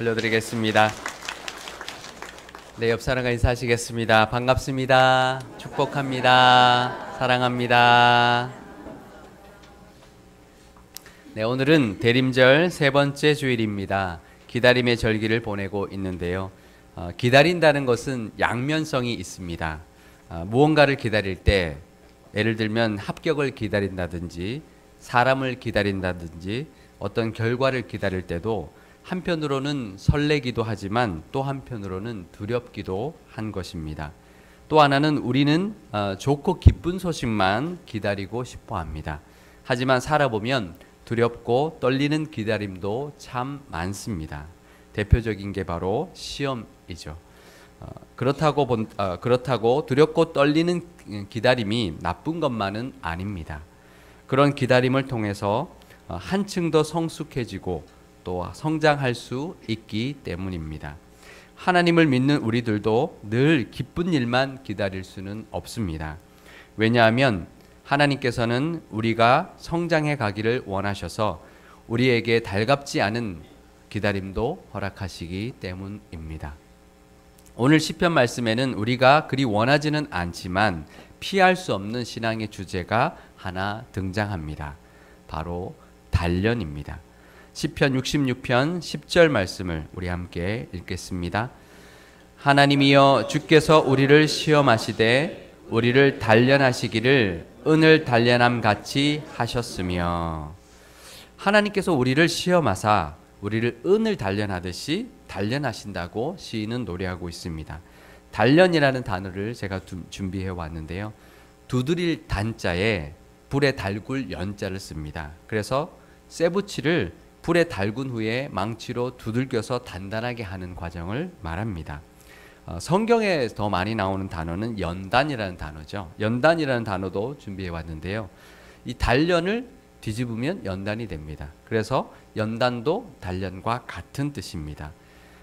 올려드리겠습니다. 네, 옆 사람과 인사하시겠습니다. 반갑습니다. 축복합니다. 사랑합니다. 네, 오늘은 대림절 세 번째 주일입니다. 기다림의 절기를 보내고 있는데요. 기다린다는 것은 양면성이 있습니다. 무언가를 기다릴 때 예를 들면 합격을 기다린다든지 사람을 기다린다든지 어떤 결과를 기다릴 때도 한편으로는 설레기도 하지만 또 한편으로는 두렵기도 한 것입니다. 또 하나는 우리는 좋고 기쁜 소식만 기다리고 싶어 합니다. 하지만 살아보면 두렵고 떨리는 기다림도 참 많습니다. 대표적인 게 바로 시험이죠. 그렇다고 두렵고 떨리는 기다림이 나쁜 것만은 아닙니다. 그런 기다림을 통해서 한층 더 성숙해지고 또 성장할 수 있기 때문입니다. 하나님을 믿는 우리들도 늘 기쁜 일만 기다릴 수는 없습니다. 왜냐하면 하나님께서는 우리가 성장해 가기를 원하셔서 우리에게 달갑지 않은 기다림도 허락하시기 때문입니다. 오늘 시편 말씀에는 우리가 그리 원하지는 않지만 피할 수 없는 신앙의 주제가 하나 등장합니다. 바로 단련입니다. 시편 66편 10절 말씀을 우리 함께 읽겠습니다. 하나님이여 주께서 우리를 시험하시되 우리를 단련하시기를 은을 단련함 같이 하셨으며, 하나님께서 우리를 시험하사 우리를 은을 단련하듯이 단련하신다고 시인은 노래하고 있습니다. 단련이라는 단어를 제가 준비해 왔는데요. 두드릴 단자에 불에 달굴 연자를 씁니다. 그래서 쇠붙이를 불에 달군 후에 망치로 두들겨서 단단하게 하는 과정을 말합니다. 성경에 더 많이 나오는 단어는 연단이라는 단어죠. 연단이라는 단어도 준비해 왔는데요. 이 단련을 뒤집으면 연단이 됩니다. 그래서 연단도 단련과 같은 뜻입니다.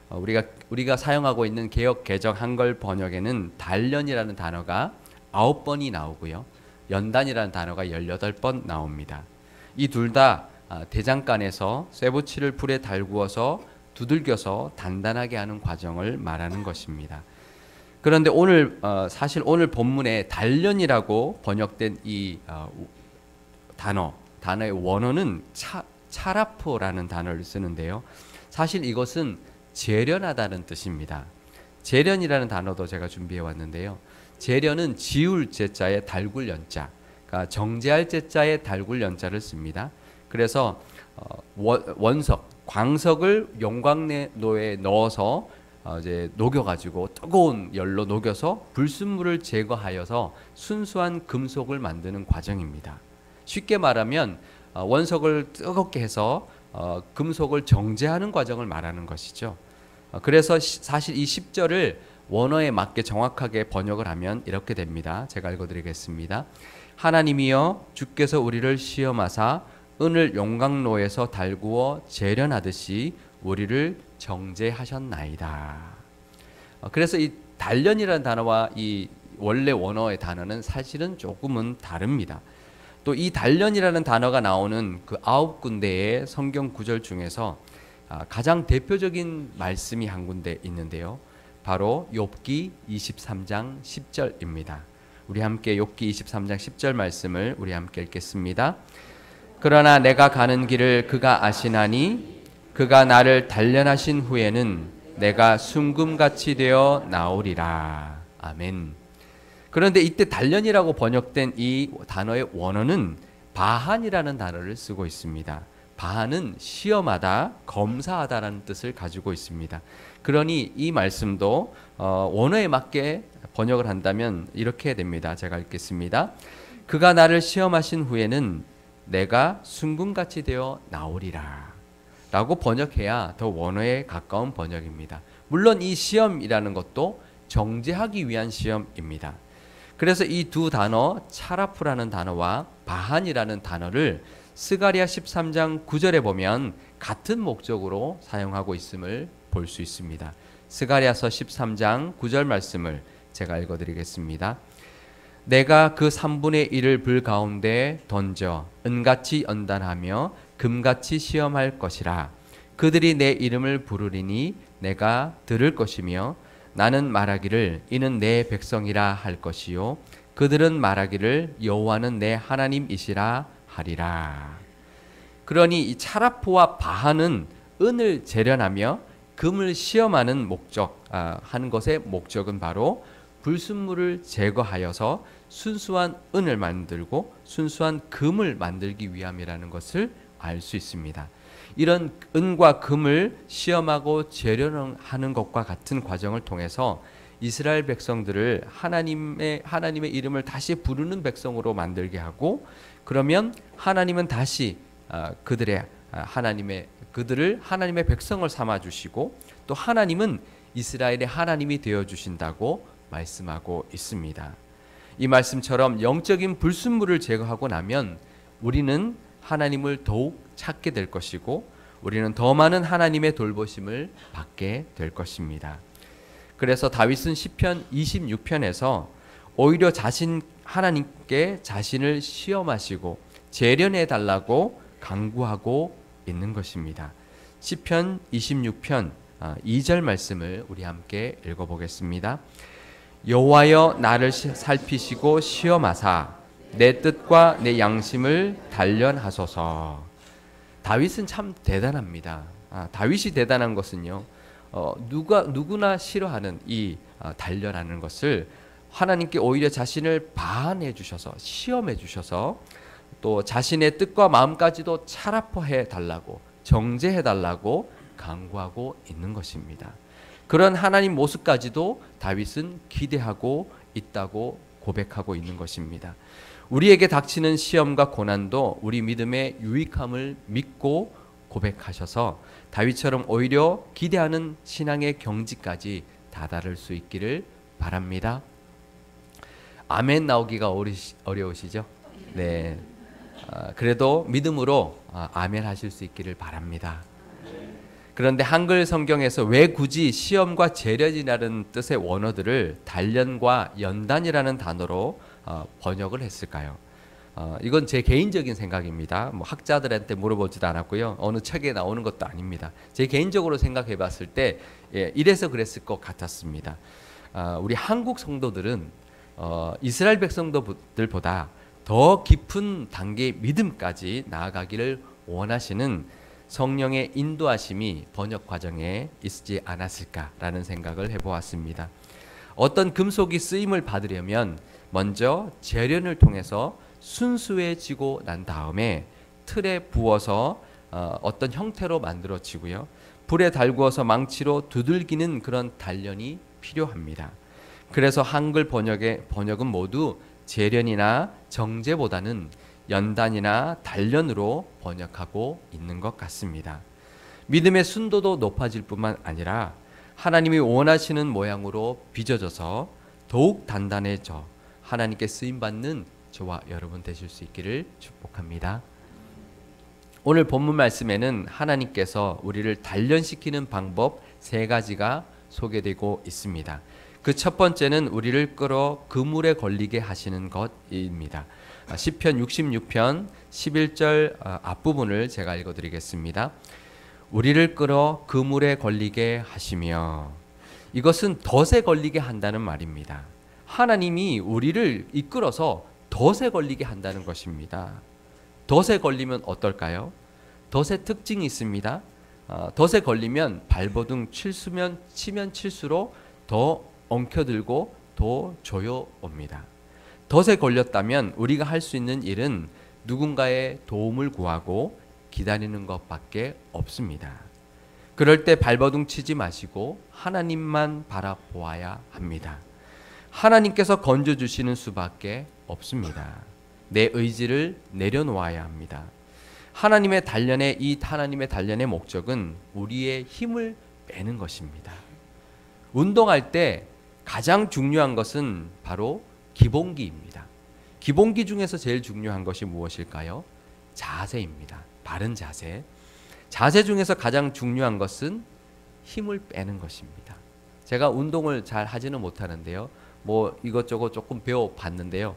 우리가 사용하고 있는 개역 개정 한글 번역에는 단련이라는 단어가 9번이 나오고요. 연단이라는 단어가 18번 나옵니다. 이 둘 다 대장간에서 쇠붙이를 불에 달구어서 두들겨서 단단하게 하는 과정을 말하는 것입니다. 그런데 사실 오늘 본문에 단련이라고 번역된 이 단어의 원어는 차라프라는 단어를 쓰는데요. 사실 이것은 재련하다는 뜻입니다. 재련이라는 단어도 제가 준비해 왔는데요. 재련은 지울 제자에 달굴 연자, 그러니까 정제할 제자에 달굴 연자를 씁니다. 그래서 원석, 광석을 용광로에 넣어서 이제 녹여가지고 뜨거운 열로 녹여서 불순물을 제거하여서 순수한 금속을 만드는 과정입니다. 쉽게 말하면 원석을 뜨겁게 해서 금속을 정제하는 과정을 말하는 것이죠. 그래서 사실 이 10절을 원어에 맞게 정확하게 번역을 하면 이렇게 됩니다. 제가 읽어드리겠습니다. 하나님이여 주께서 우리를 시험하사 은을 용광로에서 달구어 재련하듯이 우리를 정제하셨나이다. 그래서 이 단련이라는 단어와 이 원래 원어의 단어는 사실은 조금은 다릅니다. 또 이 단련이라는 단어가 나오는 그 9군데의 성경 구절 중에서 가장 대표적인 말씀이 한 군데 있는데요. 바로 욥기 23장 10절입니다. 우리 함께 욥기 23장 10절 말씀을 우리 함께 읽겠습니다. 그러나 내가 가는 길을 그가 아시나니 그가 나를 단련하신 후에는 내가 순금같이 되어 나오리라. 아멘. 그런데 이때 단련이라고 번역된 이 단어의 원어는 바한이라는 단어를 쓰고 있습니다. 바한은 시험하다, 검사하다라는 뜻을 가지고 있습니다. 그러니 이 말씀도 원어에 맞게 번역을 한다면 이렇게 됩니다. 제가 읽겠습니다. 그가 나를 시험하신 후에는 내가 순금같이 되어 나오리라 라고 번역해야 더 원어에 가까운 번역입니다. 물론 이 시험이라는 것도 정제하기 위한 시험입니다. 그래서 이 두 단어 차라프라는 단어와 바한이라는 단어를 스가랴 13장 9절에 보면 같은 목적으로 사용하고 있음을 볼 수 있습니다. 스가랴서 13장 9절 말씀을 제가 읽어드리겠습니다. 내가 그 3분의 1을 불 가운데 던져 은같이 연단하며 금같이 시험할 것이라. 그들이 내 이름을 부르리니 내가 들을 것이며 나는 말하기를 이는 내 백성이라 할 것이요 그들은 말하기를 여호와는 내 하나님이시라 하리라. 그러니 이 차라포와 바하는 은을 재련하며 금을 시험하는 하는 것의 목적은 바로 불순물을 제거하여서 순수한 은을 만들고 순수한 금을 만들기 위함이라는 것을 알 수 있습니다. 이런 은과 금을 시험하고 재련하는 것과 같은 과정을 통해서 이스라엘 백성들을 하나님의 이름을 다시 부르는 백성으로 만들게 하고, 그러면 하나님은 다시 그들을 하나님의 백성을 삼아 주시고 또 하나님은 이스라엘의 하나님이 되어 주신다고 말씀하고 있습니다. 이 말씀처럼 영적인 불순물을 제거하고 나면 우리는 하나님을 더욱 찾게 될 것이고 우리는 더 많은 하나님의 돌보심을 받게 될 것입니다. 그래서 다윗은 시편 26편에서 오히려 하나님께 자신을 시험하시고 재련해 달라고 강구하고 있는 것입니다. 시편 26편 2절 말씀을 우리 함께 읽어보겠습니다. 여호와여 나를 살피시고 시험하사 내 뜻과 내 양심을 단련하소서. 다윗은 참 대단합니다. 다윗이 대단한 것은요, 누구나 싫어하는 이 단련하는 것을 하나님께 오히려 자신을 반해 주셔서 시험해 주셔서 또 자신의 뜻과 마음까지도 차라포해 달라고 정죄해 달라고 강구하고 있는 것입니다. 그런 하나님 모습까지도 다윗은 기대하고 있다고 고백하고 있는 것입니다. 우리에게 닥치는 시험과 고난도 우리 믿음의 유익함을 믿고 고백하셔서 다윗처럼 오히려 기대하는 신앙의 경지까지 다다를 수 있기를 바랍니다. 아멘 나오기가 어려우시죠? 네. 그래도 믿음으로 아멘 하실 수 있기를 바랍니다. 그런데 한글 성경에서 왜 굳이 시험과 재련이라는 뜻의 원어들을 단련과 연단이라는 단어로 번역을 했을까요? 이건 제 개인적인 생각입니다. 학자들한테 물어보지도 않았고요. 어느 책에 나오는 것도 아닙니다. 제 개인적으로 생각해 봤을 때 이래서 그랬을 것 같았습니다. 우리 한국 성도들은 이스라엘 백성들보다 더 깊은 단계의 믿음까지 나아가기를 원하시는 성령의 인도하심이 번역 과정에 있지 않았을까라는 생각을 해보았습니다. 어떤 금속이 쓰임을 받으려면 먼저 재련을 통해서 순수해지고 난 다음에 틀에 부어서 어떤 형태로 만들어지고요. 불에 달구어서 망치로 두들기는 그런 단련이 필요합니다. 그래서 한글 번역은 모두 재련이나 정제보다는 연단이나 단련으로 번역하고 있는 것 같습니다. 믿음의 순도도 높아질 뿐만 아니라 하나님이 원하시는 모양으로 빚어져서 더욱 단단해져 하나님께 쓰임받는 저와 여러분 되실 수 있기를 축복합니다. 오늘 본문 말씀에는 하나님께서 우리를 단련시키는 방법 3가지가 소개되고 있습니다. 그 첫 번째는 우리를 끌어 그물에 걸리게 하시는 것입니다. 시편 66편 11절 앞부분을 제가 읽어드리겠습니다. 우리를 끌어 그물에 걸리게 하시며, 이것은 덫에 걸리게 한다는 말입니다. 하나님이 우리를 이끌어서 덫에 걸리게 한다는 것입니다. 덫에 걸리면 어떨까요? 덫의 특징이 있습니다. 덫에 걸리면 발버둥 치면 칠수록 더 엉켜들고 더 조여옵니다. 덫에 걸렸다면 우리가 할 수 있는 일은 누군가의 도움을 구하고 기다리는 것밖에 없습니다. 그럴 때 발버둥 치지 마시고 하나님만 바라보아야 합니다. 하나님께서 건져주시는 수밖에 없습니다. 내 의지를 내려놓아야 합니다. 하나님의 단련의 목적은 우리의 힘을 빼는 것입니다. 운동할 때 가장 중요한 것은 바로 기본기입니다. 기본기 중에서 제일 중요한 것이 무엇일까요? 자세입니다. 바른 자세. 자세 중에서 가장 중요한 것은 힘을 빼는 것입니다. 제가 운동을 잘 하지는 못하는데요. 이것저것 조금 배워봤는데요.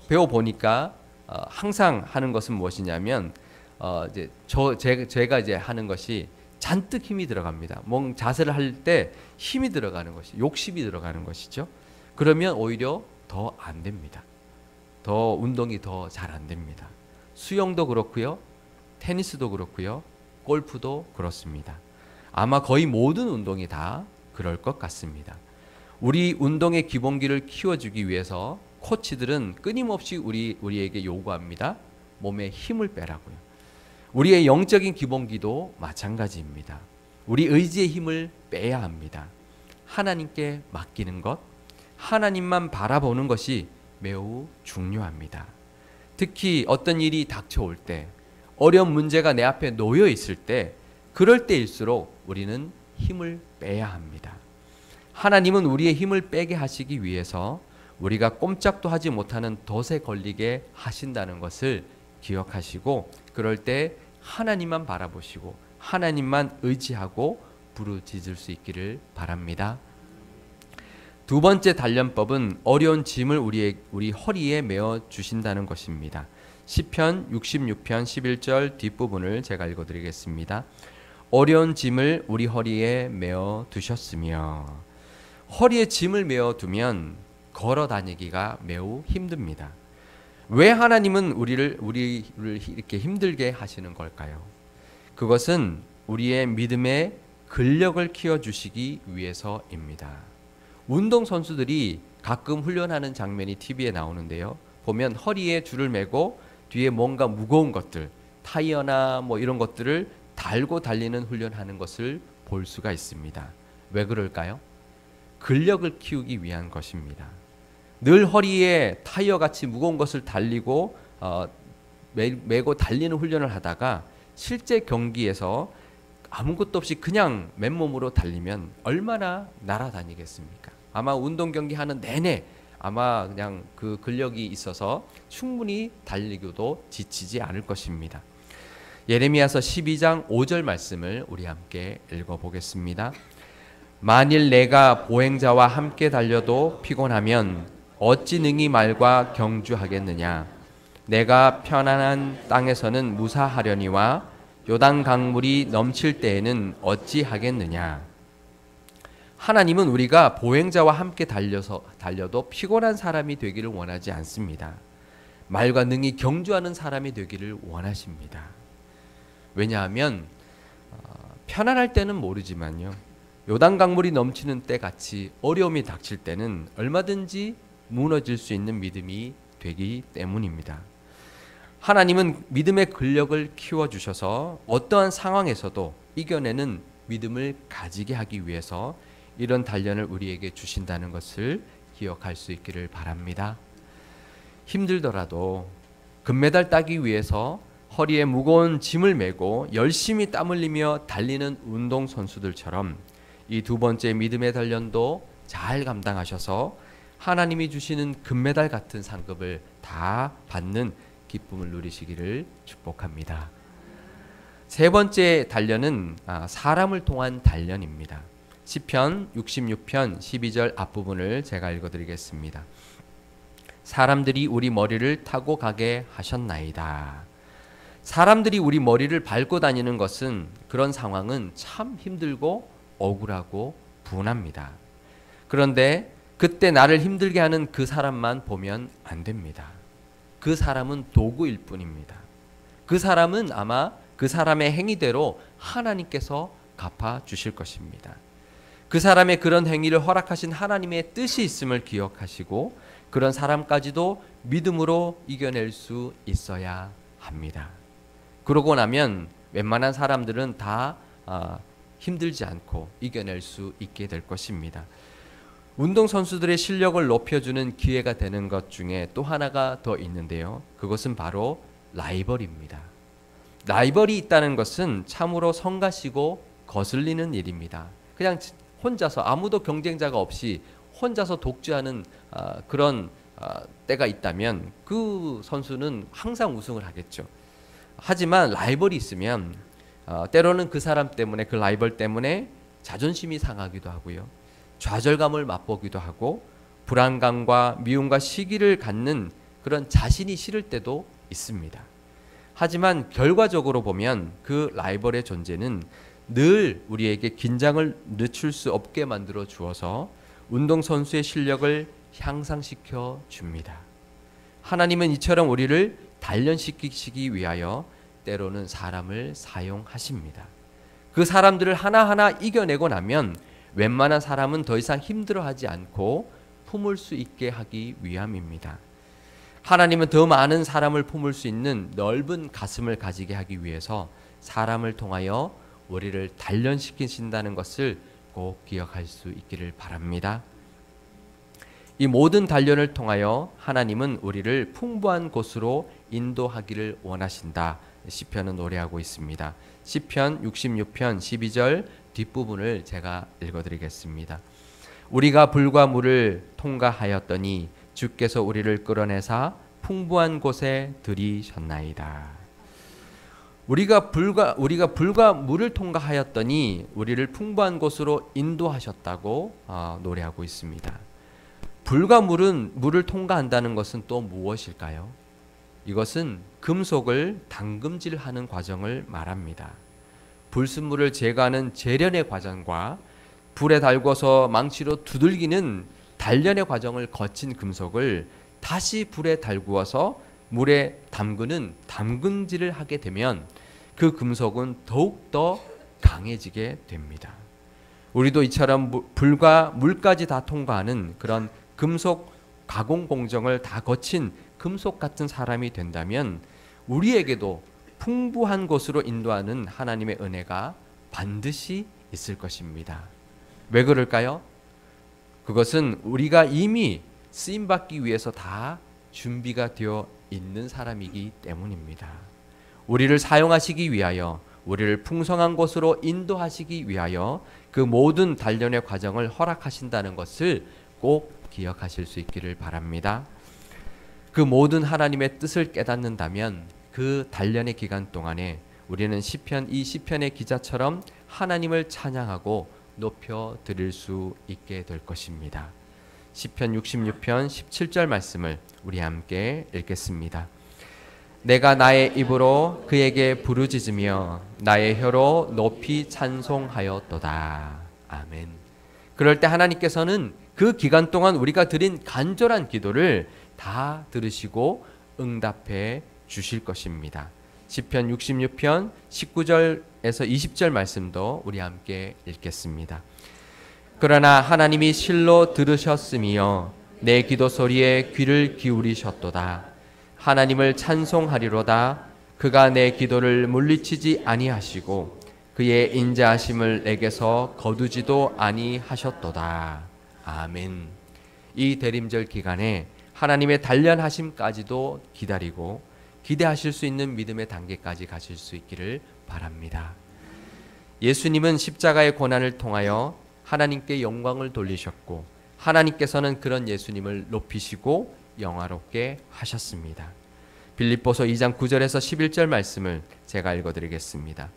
배워보니까 항상 하는 것은 무엇이냐면 제가 이제 하는 것이 잔뜩 힘이 들어갑니다. 뭔 자세를 할 때 힘이 들어가는 것이, 욕심이 들어가는 것이죠. 그러면 오히려 더 안 됩니다. 더 운동이 더 잘 안 됩니다. 수영도 그렇고요. 테니스도 그렇고요. 골프도 그렇습니다. 아마 거의 모든 운동이 다 그럴 것 같습니다. 우리 운동의 기본기를 키워주기 위해서 코치들은 끊임없이 우리에게 요구합니다. 몸에 힘을 빼라고요. 우리의 영적인 기본기도 마찬가지입니다. 우리 의지의 힘을 빼야 합니다. 하나님께 맡기는 것, 하나님만 바라보는 것이 매우 중요합니다. 특히 어떤 일이 닥쳐올 때, 어려운 문제가 내 앞에 놓여 있을 때, 그럴 때일수록 우리는 힘을 빼야 합니다. 하나님은 우리의 힘을 빼게 하시기 위해서 우리가 꼼짝도 하지 못하는 덫에 걸리게 하신다는 것을 기억하시고, 그럴 때 하나님만 바라보시고 하나님만 의지하고 부르짖을 수 있기를 바랍니다. 두 번째 단련법은 어려운 짐을 우리 허리에 메어 주신다는 것입니다. 시편 66편 11절 뒷부분을 제가 읽어드리겠습니다. 어려운 짐을 우리 허리에 메어 두셨으며. 허리에 짐을 메어 두면 걸어 다니기가 매우 힘듭니다. 왜 하나님은 우리를 이렇게 힘들게 하시는 걸까요? 그것은 우리의 믿음의 근력을 키워주시기 위해서입니다. 운동선수들이 가끔 훈련하는 장면이 TV에 나오는데요. 보면 허리에 줄을 매고 뒤에 뭔가 무거운 것들, 타이어나 뭐 이런 것들을 달고 달리는 훈련하는 것을 볼 수가 있습니다. 왜 그럴까요? 근력을 키우기 위한 것입니다. 늘 허리에 타이어같이 무거운 것을 달리고 메고 달리는 훈련을 하다가 실제 경기에서 아무것도 없이 그냥 맨몸으로 달리면 얼마나 날아다니겠습니까? 아마 운동 경기 하는 내내 아마 그냥 그 근력이 있어서 충분히 달리고도 지치지 않을 것입니다. 예레미야서 12장 5절 말씀을 우리 함께 읽어보겠습니다. 만일 내가 보행자와 함께 달려도 피곤하면 어찌 능히 말과 경주하겠느냐. 내가 편안한 땅에서는 무사하려니와 요단 강물이 넘칠 때에는 어찌 하겠느냐. 하나님은 우리가 보행자와 함께 달려도 피곤한 사람이 되기를 원하지 않습니다. 말과 능히 경주하는 사람이 되기를 원하십니다. 왜냐하면 편안할 때는 모르지만요, 요단 강물이 넘치는 때 같이 어려움이 닥칠 때는 얼마든지 무너질 수 있는 믿음이 되기 때문입니다. 하나님은 믿음의 근력을 키워주셔서 어떠한 상황에서도 이겨내는 믿음을 가지게 하기 위해서 이런 단련을 우리에게 주신다는 것을 기억할 수 있기를 바랍니다. 힘들더라도 금메달 따기 위해서 허리에 무거운 짐을 메고 열심히 땀 흘리며 달리는 운동선수들처럼 이 두 번째 믿음의 단련도 잘 감당하셔서 하나님이 주시는 금메달 같은 상급을 다 받는 기쁨을 누리시기를 축복합니다. 세 번째 단련은 사람을 통한 단련입니다. 시편 66편 12절 앞부분을 제가 읽어드리겠습니다. 사람들이 우리 머리를 타고 가게 하셨나이다. 사람들이 우리 머리를 밟고 다니는 것은, 그런 상황은 참 힘들고 억울하고 분합니다. 그런데 그때 나를 힘들게 하는 그 사람만 보면 안 됩니다. 그 사람은 도구일 뿐입니다. 그 사람은 아마 그 사람의 행위대로 하나님께서 갚아 주실 것입니다. 그 사람의 그런 행위를 허락하신 하나님의 뜻이 있음을 기억하시고 그런 사람까지도 믿음으로 이겨낼 수 있어야 합니다. 그러고 나면 웬만한 사람들은 다 힘들지 않고 이겨낼 수 있게 될 것입니다. 운동선수들의 실력을 높여주는 기회가 되는 것 중에 또 하나가 더 있는데요. 그것은 바로 라이벌입니다. 라이벌이 있다는 것은 참으로 성가시고 거슬리는 일입니다. 그냥 혼자서 아무도 경쟁자가 없이 혼자서 독주하는 그런 때가 있다면 그 선수는 항상 우승을 하겠죠. 하지만 라이벌이 있으면 때로는 그 사람 때문에, 그 라이벌 때문에 자존심이 상하기도 하고요. 좌절감을 맛보기도 하고 불안감과 미움과 시기를 갖는 그런 자신이 싫을 때도 있습니다. 하지만 결과적으로 보면 그 라이벌의 존재는 늘 우리에게 긴장을 늦출 수 없게 만들어 주어서 운동선수의 실력을 향상시켜 줍니다. 하나님은 이처럼 우리를 단련시키시기 위하여 때로는 사람을 사용하십니다. 그 사람들을 하나하나 이겨내고 나면 웬만한 사람은 더 이상 힘들어하지 않고 품을 수 있게 하기 위함입니다. 하나님은 더 많은 사람을 품을 수 있는 넓은 가슴을 가지게 하기 위해서 사람을 통하여 우리를 단련시키신다는 것을 꼭 기억할 수 있기를 바랍니다. 이 모든 단련을 통하여 하나님은 우리를 풍부한 곳으로 인도하기를 원하신다. 시편은 노래하고 있습니다. 시편 66편 12절 뒷부분을 제가 읽어드리겠습니다. 우리가 불과 물을 통과하였더니 주께서 우리를 끌어내사 풍부한 곳에 들이셨나이다. 우리가 불과 물을 통과하였더니 우리를 풍부한 곳으로 인도하셨다고 노래하고 있습니다. 불과 물을 통과한다는 것은 또 무엇일까요? 이것은 금속을 담금질하는 과정을 말합니다. 불순물을 제거하는 재련의 과정과 불에 달궈서 망치로 두들기는 단련의 과정을 거친 금속을 다시 불에 달구어서 물에 담그는 담금질을 하게 되면 그 금속은 더욱더 강해지게 됩니다. 우리도 이처럼 불과 물까지 다 통과하는 그런 금속 가공 공정을 다 거친 금속 같은 사람이 된다면 우리에게도 풍부한 곳으로 인도하는 하나님의 은혜가 반드시 있을 것입니다. 왜 그럴까요? 그것은 우리가 이미 쓰임받기 위해서 다 준비가 되어 있는 사람이기 때문입니다. 우리를 사용하시기 위하여, 우리를 풍성한 곳으로 인도하시기 위하여 그 모든 단련의 과정을 허락하신다는 것을 꼭 기억하실 수 있기를 바랍니다. 그 모든 하나님의 뜻을 깨닫는다면 그 단련의 기간 동안에 우리는 이 시편의 기자처럼 하나님을 찬양하고 높여 드릴 수 있게 될 것입니다. 시편 66편 17절 말씀을 우리 함께 읽겠습니다. 내가 나의 입으로 그에게 부르짖으며 나의 혀로 높이 찬송하였도다. 아멘. 그럴 때 하나님께서는 그 기간 동안 우리가 드린 간절한 기도를 다 들으시고 응답해 주실 것입니다. 시편 66편 19절에서 20절 말씀도 우리 함께 읽겠습니다. 그러나 하나님이 실로 들으셨으며 내 기도 소리에 귀를 기울이셨도다. 하나님을 찬송하리로다. 그가 내 기도를 물리치지 아니하시고 그의 인자하심을 내게서 거두지도 아니하셨도다. 아멘. 이 대림절 기간에 하나님의 단련하심까지도 기다리고 기대하실 수 있는 믿음의 단계까지 가실 수 있기를 바랍니다. 예수님은 십자가의 고난을 통하여 하나님께 영광을 돌리셨고 하나님께서는 그런 예수님을 높이시고 영화롭게 하셨습니다. 빌립보서 2장 9절에서 11절 말씀을 제가 읽어드리겠습니다.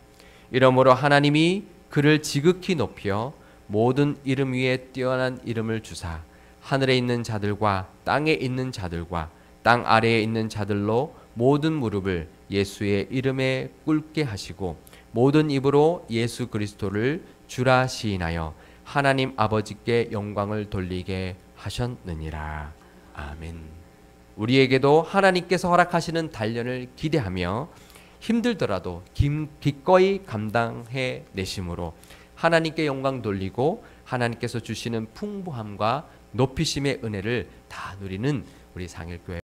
이러므로 하나님이 그를 지극히 높여 모든 이름 위에 뛰어난 이름을 주사 하늘에 있는 자들과 땅에 있는 자들과 땅 아래에 있는 자들로 모든 무릎을 예수의 이름에 꿇게 하시고 모든 입으로 예수 그리스도를 주라 시인하여 하나님 아버지께 영광을 돌리게 하셨느니라. 아멘. 우리에게도 하나님께서 허락하시는 단련을 기대하며 힘들더라도 기꺼이 감당해 내심으로 하나님께 영광 돌리고 하나님께서 주시는 풍부함과 높이심의 은혜를 다 누리는 우리 상일교회